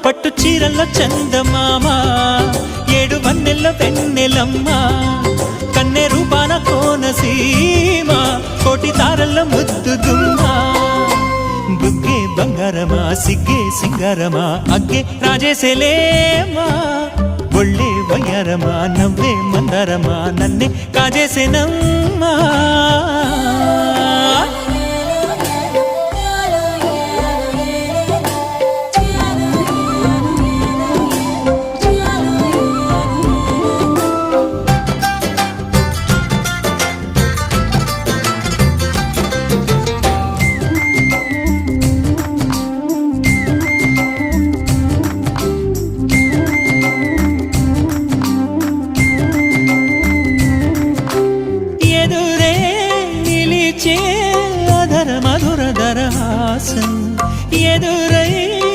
పట్టు చీరల్లో చందమామ ఏడు వన్నెల్లో వెన్నెలమ్మ కన్నె రూపాన కోనసీమ కోటి తారల్లో ముద్దు గుమ్మ బుగ్గే బంగారమా సిగ్గే సింగారమా అగ్గే రాజేసేలేమా ఒళ్ళే వయ్యారమా నవ్వే మందారమా నన్నే కాజేసేనమ్మా